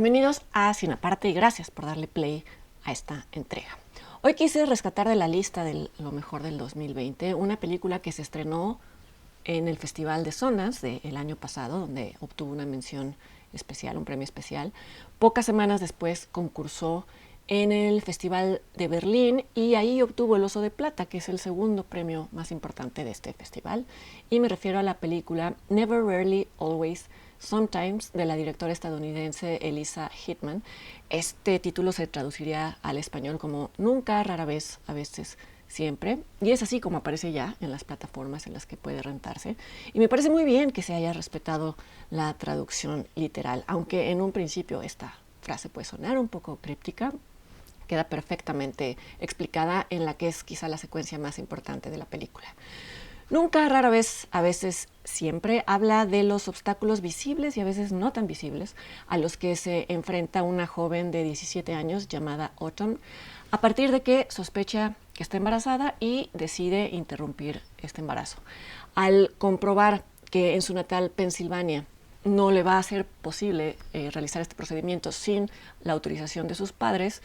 Bienvenidos a Cine Aparte y gracias por darle play a esta entrega. Hoy quise rescatar de la lista de lo mejor del 2020 una película que se estrenó en el Festival de Sundance del año pasado, donde obtuvo una mención especial, un premio especial. Pocas semanas después concursó en el Festival de Berlín y ahí obtuvo el Oso de Plata, que es el segundo premio más importante de este festival. Y me refiero a la película Never, Rarely, Always, Sometimes, de la directora estadounidense Elisa Hittman. Este título se traduciría al español como Nunca, Rara Vez, A Veces, Siempre, y es así como aparece ya en las plataformas en las que puede rentarse. Y me parece muy bien que se haya respetado la traducción literal, aunque en un principio esta frase puede sonar un poco críptica, queda perfectamente explicada en la que es quizá la secuencia más importante de la película. Nunca, rara vez, a veces, siempre habla de los obstáculos visibles y a veces no tan visibles a los que se enfrenta una joven de 17 años llamada Autumn a partir de que sospecha que está embarazada y decide interrumpir este embarazo. Al comprobar que en su natal Pensilvania no le va a ser posible realizar este procedimiento sin la autorización de sus padres,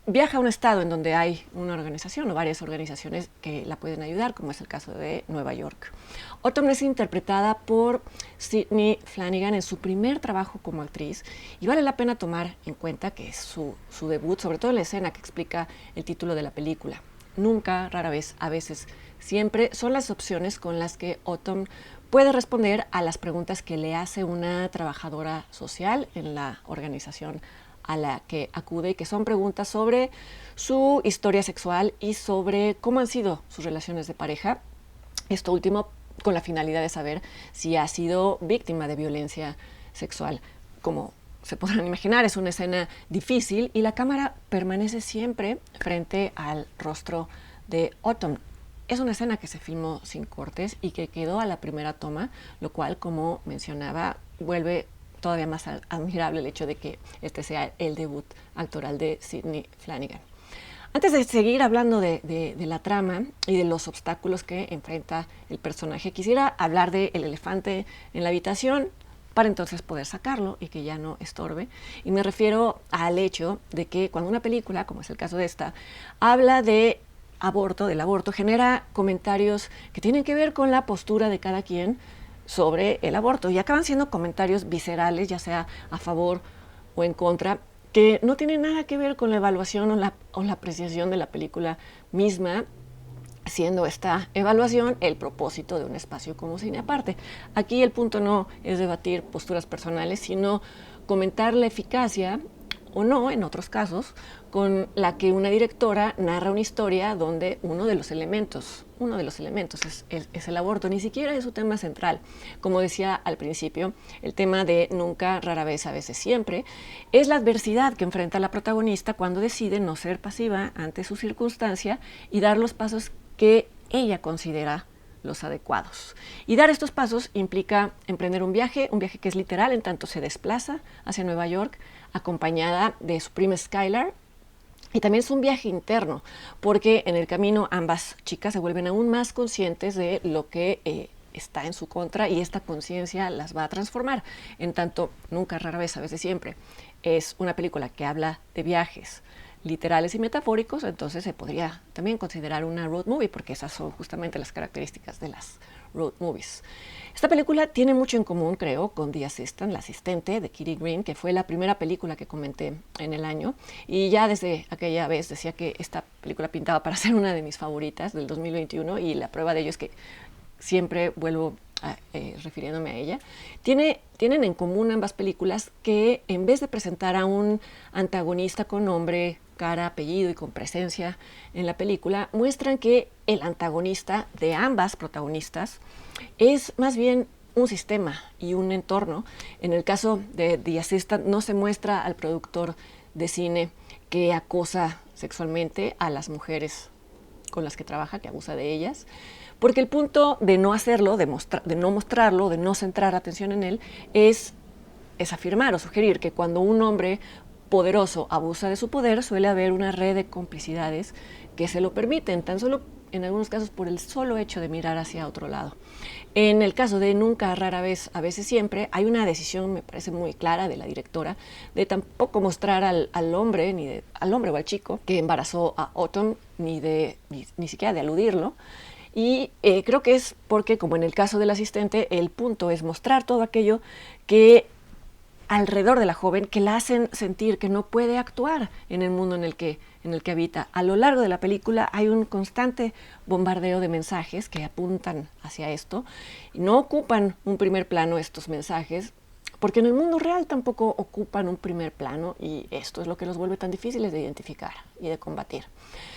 viaja a un estado en donde hay una organización o varias organizaciones que la pueden ayudar, como es el caso de Nueva York. Autumn es interpretada por Sydney Flanagan en su primer trabajo como actriz y vale la pena tomar en cuenta que es su debut, sobre todo en la escena que explica el título de la película. Nunca, rara vez, a veces, siempre son las opciones con las que Autumn puede responder a las preguntas que le hace una trabajadora social en la organización a la que acude y que son preguntas sobre su historia sexual y sobre cómo han sido sus relaciones de pareja. Esto último con la finalidad de saber si ha sido víctima de violencia sexual. Como se podrán imaginar, es una escena difícil y la cámara permanece siempre frente al rostro de Autumn. Es una escena que se filmó sin cortes y que quedó a la primera toma, lo cual, como mencionaba, vuelve todavía más admirable el hecho de que este sea el debut actoral de Sydney Flanagan. Antes de seguir hablando de la trama y de los obstáculos que enfrenta el personaje, quisiera hablar del elefante en la habitación para entonces poder sacarlo y que ya no estorbe. Y me refiero al hecho de que cuando una película, como es el caso de esta, habla del aborto, genera comentarios que tienen que ver con la postura de cada quien sobre el aborto y acaban siendo comentarios viscerales, ya sea a favor o en contra, que no tienen nada que ver con la evaluación o la apreciación de la película misma, siendo esta evaluación el propósito de un espacio como Cine Aparte. Aquí el punto no es debatir posturas personales, sino comentar la eficacia o no, en otros casos, con la que una directora narra una historia donde uno de los elementos es el aborto, ni siquiera es su tema central. Como decía al principio, el tema de nunca, rara vez, a veces, siempre, es la adversidad que enfrenta la protagonista cuando decide no ser pasiva ante su circunstancia y dar los pasos que ella considera los adecuados. Y dar estos pasos implica emprender un viaje que es literal, en tanto se desplaza hacia Nueva York, acompañada de su prima Skylar, y también es un viaje interno, porque en el camino ambas chicas se vuelven aún más conscientes de lo que está en su contra y esta conciencia las va a transformar. En tanto, nunca, rara vez, a veces, siempre, es una película que habla de viajes literales y metafóricos, entonces se podría también considerar una road movie, porque esas son justamente las características de las road movies. Esta película tiene mucho en común, creo, con The Assistant, la asistente de Kitty Green, que fue la primera película que comenté en el año, y ya desde aquella vez decía que esta película pintaba para ser una de mis favoritas del 2021, y la prueba de ello es que siempre vuelvo refiriéndome a ella. Tienen en común ambas películas que en vez de presentar a un antagonista con nombre, cara, apellido y con presencia en la película, muestran que el antagonista de ambas protagonistas es más bien un sistema y un entorno. En el caso de The Assistant no se muestra al productor de cine que acosa sexualmente a las mujeres con las que trabaja, que abusa de ellas, porque el punto de no hacerlo, de no mostrarlo, de no centrar atención en él, es afirmar o sugerir que cuando un hombre poderoso abusa de su poder, suele haber una red de complicidades que se lo permiten. Tan solo en algunos casos por el solo hecho de mirar hacia otro lado. En el caso de Nunca, Rara Vez, A Veces, Siempre, hay una decisión, me parece muy clara, de la directora, de tampoco mostrar al hombre, al hombre o al chico que embarazó a Autumn, ni siquiera de aludirlo. Y creo que es porque, como en el caso del asistente, el punto es mostrar todo aquello que alrededor de la joven que la hacen sentir que no puede actuar en el mundo en el que habita. A lo largo de la película hay un constante bombardeo de mensajes que apuntan hacia esto. No ocupan un primer plano estos mensajes, porque en el mundo real tampoco ocupan un primer plano, y esto es lo que los vuelve tan difíciles de identificar y de combatir.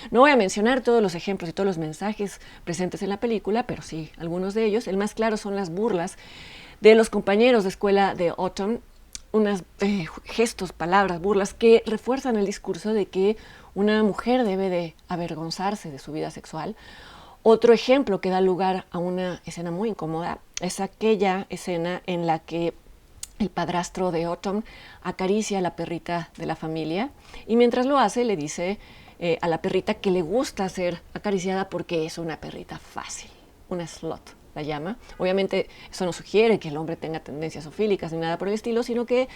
No voy a mencionar todos los ejemplos y todos los mensajes presentes en la película, pero sí algunos de ellos. El más claro son las burlas de los compañeros de escuela de Autumn, unos gestos, palabras, burlas que refuerzan el discurso de que una mujer debe de avergonzarse de su vida sexual. Otro ejemplo que da lugar a una escena muy incómoda es aquella escena en la que el padrastro de Autumn acaricia a la perrita de la familia, y mientras lo hace le dice a la perrita que le gusta ser acariciada porque es una perrita fácil, una slut la llama. Obviamente eso no sugiere que el hombre tenga tendencias zoofílicas ni nada por el estilo, sino que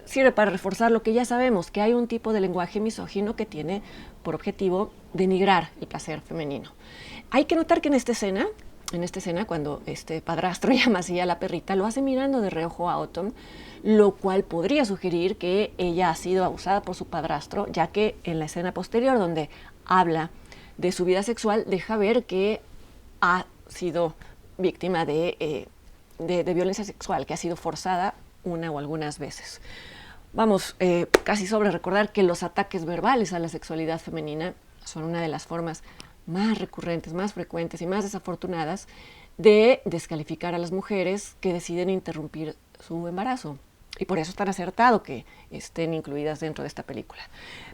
sirve para reforzar lo que ya sabemos, que hay un tipo de lenguaje misógino que tiene por objetivo denigrar el placer femenino. Hay que notar que en esta escena, cuando este padrastro llama así a la perrita, lo hace mirando de reojo a Autumn, lo cual podría sugerir que ella ha sido abusada por su padrastro, ya que en la escena posterior, donde habla de su vida sexual, deja ver que ha sido víctima de violencia sexual, que ha sido forzada una o algunas veces. Vamos, casi sobra recordar que los ataques verbales a la sexualidad femenina son una de las formas más recurrentes, más frecuentes y más desafortunadas de descalificar a las mujeres que deciden interrumpir su embarazo. Y por eso es tan acertado que estén incluidas dentro de esta película.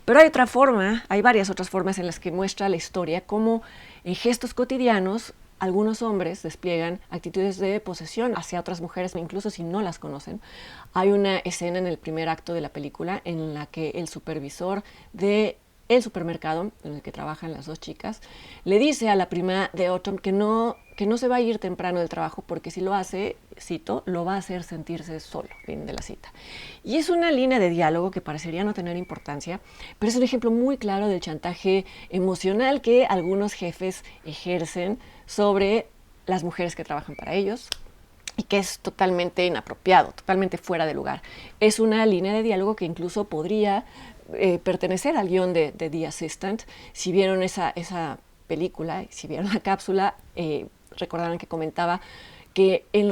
Pero hay varias otras formas en las que muestra la historia cómo en gestos cotidianos algunos hombres despliegan actitudes de posesión hacia otras mujeres, incluso si no las conocen. Hay una escena en el primer acto de la película en la que el supervisor de el supermercado en el que trabajan las dos chicas le dice a la prima de Autumn que no se va a ir temprano del trabajo porque si lo hace, cito, lo va a hacer sentirse solo, fin de la cita. Y es una línea de diálogo que parecería no tener importancia, pero es un ejemplo muy claro del chantaje emocional que algunos jefes ejercen sobre las mujeres que trabajan para ellos, y que es totalmente inapropiado, totalmente fuera de lugar. Es una línea de diálogo que incluso podría pertenecer al guión de The Assistant. Si vieron esa película, si vieron la cápsula, recordarán que comentaba que en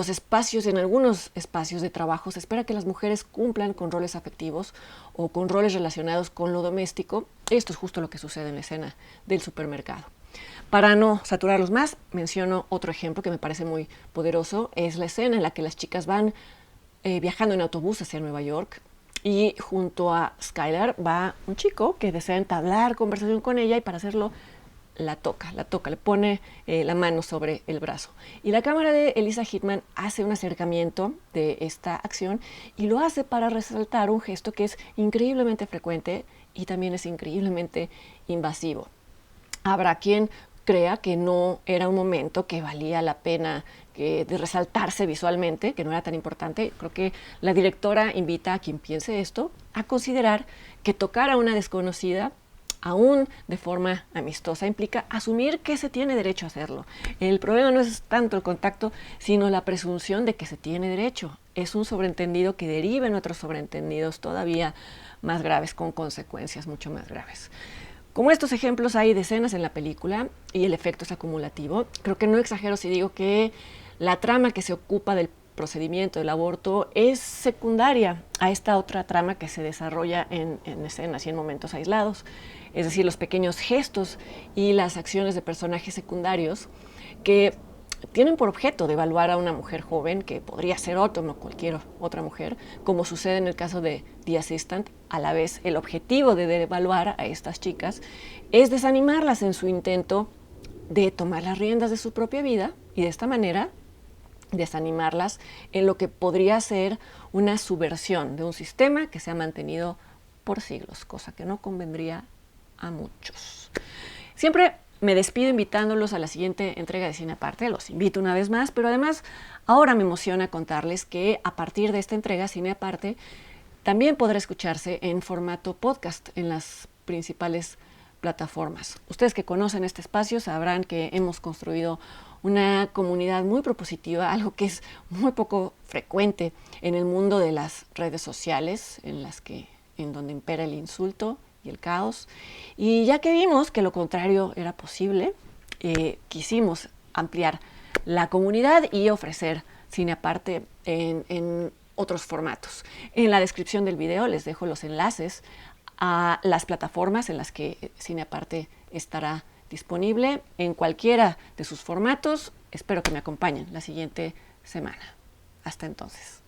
algunos espacios de trabajo se espera que las mujeres cumplan con roles afectivos o con roles relacionados con lo doméstico. Esto es justo lo que sucede en la escena del supermercado. Para no saturarlos más, menciono otro ejemplo que me parece muy poderoso. Es la escena en la que las chicas van viajando en autobús hacia Nueva York, y junto a Skylar va un chico que desea entablar conversación con ella, y para hacerlo la toca, le pone la mano sobre el brazo. Y la cámara de Elisa Hitman hace un acercamiento de esta acción y lo hace para resaltar un gesto que es increíblemente frecuente y también es increíblemente invasivo. Habrá quien crea que no era un momento que valía la pena de resaltarse visualmente, que no era tan importante. Creo que la directora invita a quien piense esto a considerar que tocar a una desconocida, aún de forma amistosa, implica asumir que se tiene derecho a hacerlo. El problema no es tanto el contacto, sino la presunción de que se tiene derecho. Es un sobreentendido que deriva en otros sobreentendidos todavía más graves, con consecuencias mucho más graves. Como estos ejemplos hay decenas en la película y el efecto es acumulativo. Creo que no exagero si digo que la trama que se ocupa del procedimiento del aborto es secundaria a esta otra trama que se desarrolla en escenas y en momentos aislados. Es decir, los pequeños gestos y las acciones de personajes secundarios que tienen por objeto de evaluar a una mujer joven, que podría ser Autumn o cualquier otra mujer, como sucede en el caso de The Assistant. A la vez, el objetivo de evaluar a estas chicas es desanimarlas en su intento de tomar las riendas de su propia vida y de esta manera desanimarlas en lo que podría ser una subversión de un sistema que se ha mantenido por siglos, cosa que no convendría a muchos. Siempre Me despido invitándolos a la siguiente entrega de Cine Aparte, los invito una vez más, pero además ahora me emociona contarles que a partir de esta entrega Cine Aparte también podrá escucharse en formato podcast en las principales plataformas. Ustedes que conocen este espacio sabrán que hemos construido una comunidad muy propositiva, algo que es muy poco frecuente en el mundo de las redes sociales, en donde impera el insulto y el caos. Y ya que vimos que lo contrario era posible, quisimos ampliar la comunidad y ofrecer Cine Aparte en otros formatos. En la descripción del video les dejo los enlaces a las plataformas en las que Cine Aparte estará disponible en cualquiera de sus formatos. Espero que me acompañen la siguiente semana. Hasta entonces.